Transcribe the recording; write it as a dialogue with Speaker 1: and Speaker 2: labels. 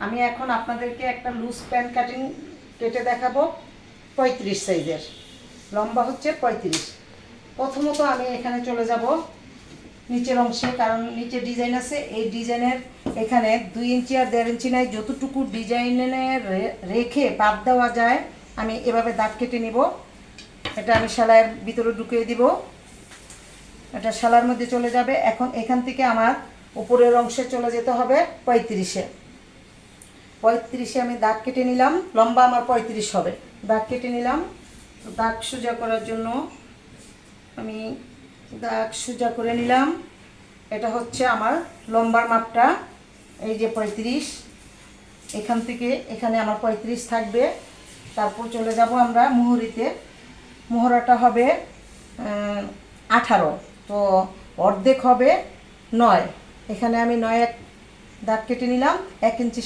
Speaker 1: আমি এখন আপনাদেরকে একটা লুজ প্যান্ট কাটিং কেটে দেখাবো 35 সাইজের, লম্বা হচ্ছে 35। প্রথমত আমি এখানে চলে যাব নিচের অংশে, কারণ নিচে ডিজাইন আছে। এই ডিজাইনের এখানে 2 ইঞ্চি আর 1.5 ইঞ্চি নাই, যতটুকু ডিজাইনের রেখে বাদ দেওয়া যায় আমি এভাবে দাগ কেটে নিব। এটা আমি সেলাইয়ের ভিতরে ঢুকিয়ে দিব, এটা সেলাইয়ের মধ্যে চলে যাবে। এখন এখান থেকে আমার উপরের অংশে চলে যেতে হবে 35-এ। 35-এ আমি দাগ কেটে নিলাম, লম্বা আমার 35 হবে। দাগ কেটে নিলাম। তো দাগ সোজা করার জন্য আমি দাগ সোজা করে নিলাম। এটা হচ্ছে আমার লম্বার মাপটা, এই যে 35। এখান থেকে এখানে আমার 35 থাকবে। তারপর চলে যাব আমরা মুহুরিতে। মোহরাটা হবে 18, তো অর্ধেক হবে 9। এখানে আমি 9 দাগ কেটে নিলাম, 1 ইঞ্চি